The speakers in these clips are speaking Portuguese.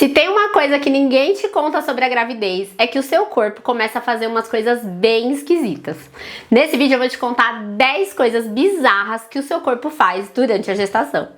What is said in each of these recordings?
Se tem uma coisa que ninguém te conta sobre a gravidez, é que o seu corpo começa a fazer umas coisas bem esquisitas. Nesse vídeo eu vou te contar 10 coisas bizarras que o seu corpo faz durante a gestação.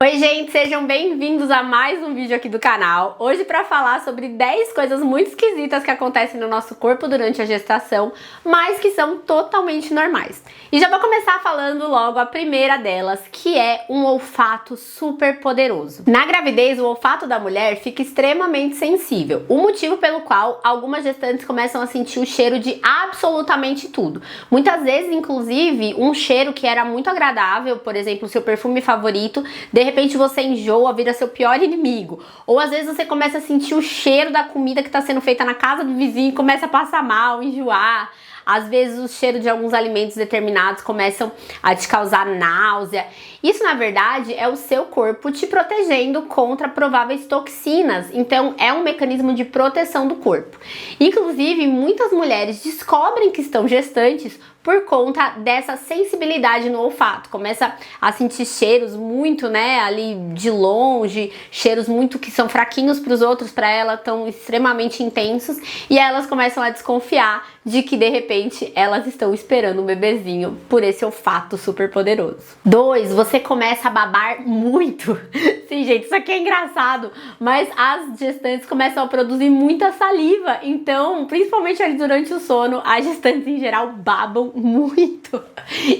Oi gente, sejam bem-vindos a mais um vídeo aqui do canal. Hoje para falar sobre 10 coisas muito esquisitas que acontecem no nosso corpo durante a gestação, mas que são totalmente normais. E já vou começar falando logo a primeira delas, que é um olfato super poderoso. Na gravidez, o olfato da mulher fica extremamente sensível, o motivo pelo qual algumas gestantes começam a sentir o cheiro de absolutamente tudo. Muitas vezes, inclusive, um cheiro que era muito agradável, por exemplo, o seu perfume favorito, de repente você enjoa, vira seu pior inimigo. Ou às vezes você começa a sentir o cheiro da comida que está sendo feita na casa do vizinho e começa a passar mal, enjoar. Às vezes o cheiro de alguns alimentos determinados começam a te causar náusea. Isso, na verdade, é o seu corpo te protegendo contra prováveis toxinas. Então, é um mecanismo de proteção do corpo. Inclusive, muitas mulheres descobrem que estão gestantes por conta dessa sensibilidade no olfato. Começa a sentir cheiros muito, ali de longe, cheiros muito que são fraquinhos para os outros, para ela tão extremamente intensos, e elas começam a desconfiar de que de repente elas estão esperando um bebezinho por esse olfato super poderoso. 2, você começa a babar muito. Sim, gente, isso aqui é engraçado, mas as gestantes começam a produzir muita saliva, então, principalmente ali durante o sono, as gestantes em geral babam muito.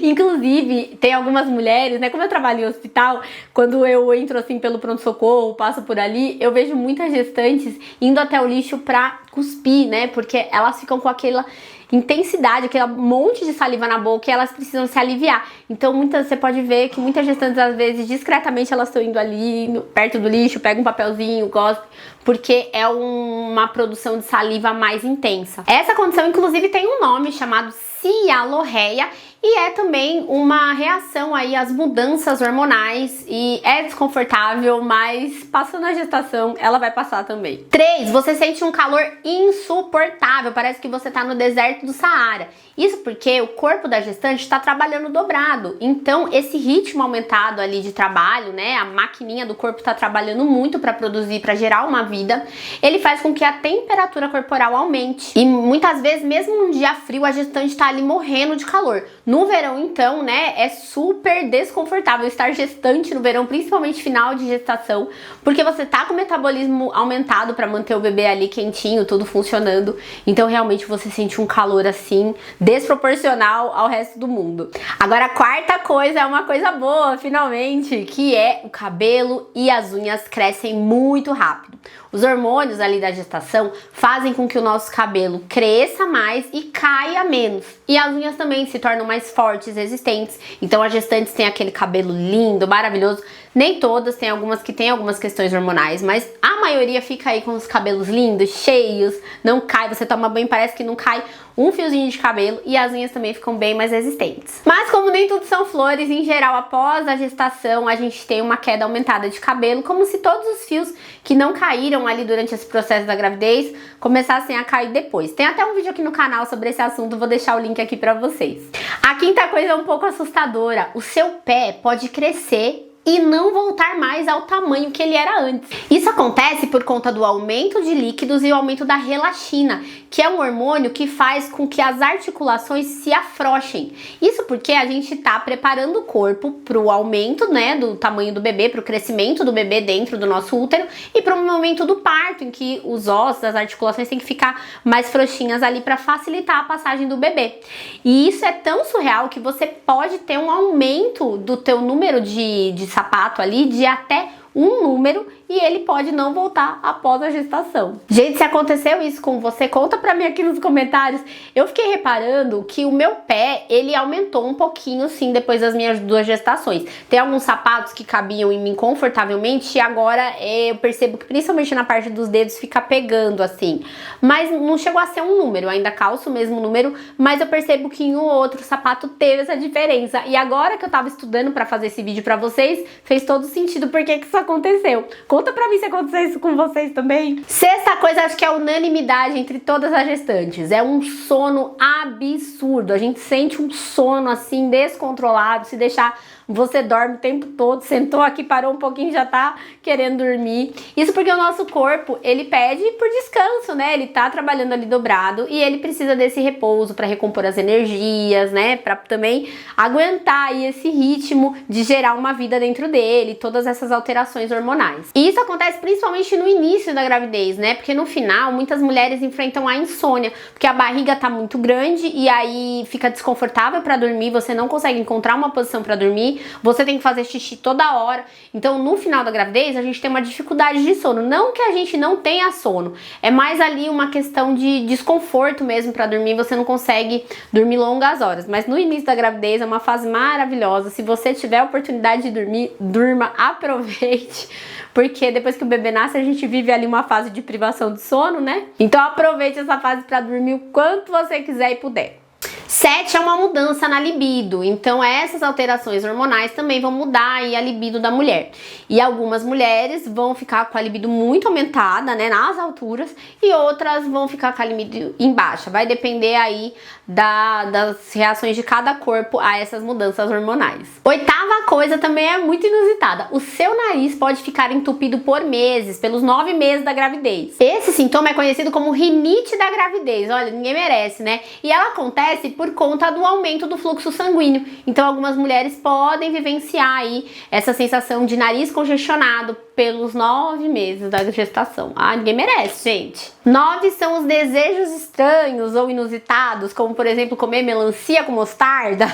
Inclusive, tem algumas mulheres, como eu trabalho em hospital, quando eu entro assim pelo pronto-socorro, passo por ali, eu vejo muitas gestantes indo até o lixo pra cuspir, porque elas ficam com aquela intensidade, aquele monte de saliva na boca e elas precisam se aliviar. Então você pode ver que muitas gestantes, às vezes, discretamente elas estão indo ali perto do lixo, pegam um papelzinho, gostam, porque é uma produção de saliva mais intensa. Essa condição, inclusive, tem um nome chamado cialorreia e é também uma reação aí às mudanças hormonais e é desconfortável, mas passando a gestação ela vai passar também. 3, você sente um calor insuportável, parece que você tá no deserto do Saara. Isso porque o corpo da gestante está trabalhando dobrado, então esse ritmo aumentado ali de trabalho, a maquininha do corpo está trabalhando muito para produzir, para gerar uma vida, ele faz com que a temperatura corporal aumente. E muitas vezes, mesmo num dia frio, a gestante está ali morrendo de calor. No verão, então, é super desconfortável estar gestante no verão, principalmente final de gestação, porque você tá com o metabolismo aumentado para manter o bebê ali quentinho, tudo funcionando. Então, realmente, você sente um calor assim desproporcional ao resto do mundo. Agora, a quarta coisa é uma coisa boa, finalmente, que é o cabelo e as unhas crescem muito rápido. Os hormônios ali da gestação fazem com que o nosso cabelo cresça mais e caia menos. E as unhas também se tornam mais fortes, resistentes. Então as gestantes têm aquele cabelo lindo, maravilhoso. Nem todas, tem algumas que têm algumas questões hormonais, mas a maioria fica aí com os cabelos lindos, cheios, não cai, você toma banho, parece que não cai um fiozinho de cabelo, e as unhas também ficam bem mais resistentes. Mas como nem tudo são flores, em geral, após a gestação, a gente tem uma queda aumentada de cabelo, como se todos os fios que não caíram ali durante esse processo da gravidez começassem a cair depois. Tem até um vídeo aqui no canal sobre esse assunto, vou deixar o link aqui pra vocês. A quinta coisa é um pouco assustadora, o seu pé pode crescer e não voltar mais ao tamanho que ele era antes. Isso acontece por conta do aumento de líquidos e o aumento da relaxina, que é um hormônio que faz com que as articulações se afrouxem. Isso porque a gente tá preparando o corpo para o aumento, do tamanho do bebê, para o crescimento do bebê dentro do nosso útero e para o momento do parto, em que os ossos, as articulações têm que ficar mais frouxinhas ali para facilitar a passagem do bebê. E isso é tão surreal que você pode ter um aumento do teu número de sapato ali de até um número e ele pode não voltar após a gestação. Gente, se aconteceu isso com você, conta pra mim aqui nos comentários. Eu fiquei reparando que o meu pé, ele aumentou um pouquinho sim depois das minhas 2 gestações. Tem alguns sapatos que cabiam em mim confortavelmente e agora eu percebo que principalmente na parte dos dedos fica pegando assim. Mas não chegou a ser um número, eu ainda calço o mesmo número, mas eu percebo que em um ou outro sapato teve essa diferença. E agora que eu tava estudando pra fazer esse vídeo pra vocês, fez todo sentido porque que isso aconteceu. Conta pra mim se aconteceu isso com vocês também. Sexta coisa, acho que é a unanimidade entre todas as gestantes. É um sono absurdo. A gente sente um sono assim descontrolado. Se deixar, você dorme o tempo todo, sentou aqui, parou um pouquinho, já tá querendo dormir. Isso porque o nosso corpo, ele pede por descanso, né? Ele tá trabalhando ali dobrado e ele precisa desse repouso para recompor as energias, né? Para também aguentar aí esse ritmo de gerar uma vida dentro dele, todas essas alterações hormonais. E isso acontece principalmente no início da gravidez, né? Porque no final, muitas mulheres enfrentam a insônia, porque a barriga tá muito grande e aí fica desconfortável para dormir, você não consegue encontrar uma posição para dormir, você tem que fazer xixi toda hora. Então, no final da gravidez, a gente tem uma dificuldade de sono. Não que a gente não tenha sono, é mais ali uma questão de desconforto mesmo para dormir, você não consegue dormir longas horas. Mas no início da gravidez é uma fase maravilhosa. Se você tiver a oportunidade de dormir, durma, aproveite. Porque depois que o bebê nasce, a gente vive ali uma fase de privação de sono, né? Então aproveite essa fase para dormir o quanto você quiser e puder. 7 é uma mudança na libido, então essas alterações hormonais também vão mudar aí a libido da mulher. E algumas mulheres vão ficar com a libido muito aumentada, né, nas alturas, e outras vão ficar com a libido em baixa. Vai depender aí das reações de cada corpo a essas mudanças hormonais. 8ª coisa também é muito inusitada. O seu nariz pode ficar entupido por meses, pelos 9 meses da gravidez. Esse sintoma é conhecido como rinite da gravidez. Olha, ninguém merece, né? E ela acontece por conta do aumento do fluxo sanguíneo. Então algumas mulheres podem vivenciar aí essa sensação de nariz congestionado pelos 9 meses da gestação. Ah, ninguém merece, gente. 9 são os desejos estranhos ou inusitados, como por exemplo comer melancia com mostarda.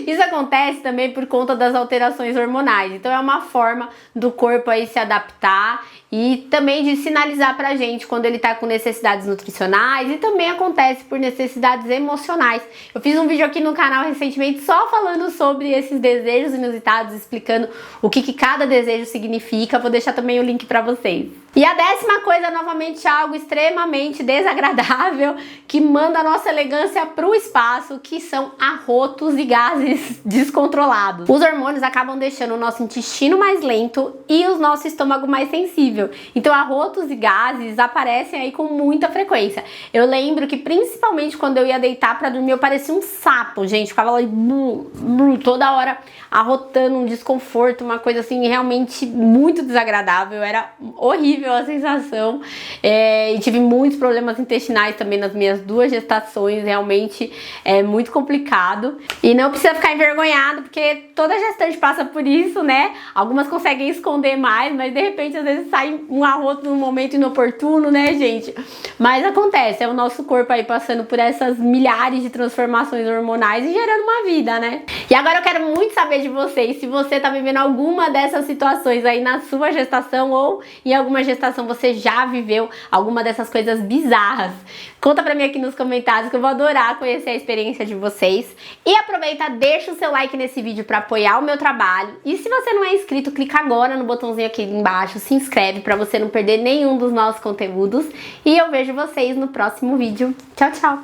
Isso acontece também por conta das alterações hormonais. Então é uma forma do corpo aí se adaptar e também de sinalizar pra gente quando ele tá com necessidades nutricionais, e também acontece por necessidades emocionais. Eu fiz um vídeo aqui no canal recentemente só falando sobre esses desejos inusitados, explicando o que cada desejo significa. Vou deixar também o link pra vocês. E a 10ª coisa, novamente, algo extremamente desagradável que manda a nossa elegância pro espaço, que são arrotos e gases descontrolados. Os hormônios acabam deixando o nosso intestino mais lento e o nosso estômago mais sensível. Então arrotos e gases aparecem aí com muita frequência. Eu lembro que principalmente quando eu ia deitar pra dormir, eu parecia um sapo, gente. Ficava lá toda hora arrotando, um desconforto, uma coisa assim realmente muito desagradável. Era horrível a sensação. E tive muitos problemas intestinais também nas minhas 2 gestações. Realmente é muito complicado. E não precisa ficar envergonhado, porque toda gestante passa por isso, né? Algumas conseguem esconder mais, mas de repente às vezes sai um arroto num momento inoportuno, né, gente? Mas acontece, é o nosso corpo aí passando por essas milhares de transformações hormonais e gerando uma vida, né? E agora eu quero muito saber de vocês, se você tá vivendo alguma dessas situações aí na sua gestação, ou em alguma gestação você já viveu alguma dessas coisas bizarras. Conta pra mim aqui nos comentários que eu vou adorar conhecer a experiência de vocês. E aproveita, deixa o seu like nesse vídeo pra apoiar o meu trabalho. E se você não é inscrito, clica agora no botãozinho aqui embaixo, se inscreve pra você não perder nenhum dos nossos conteúdos. E eu vejo vocês no próximo vídeo. Tchau, tchau!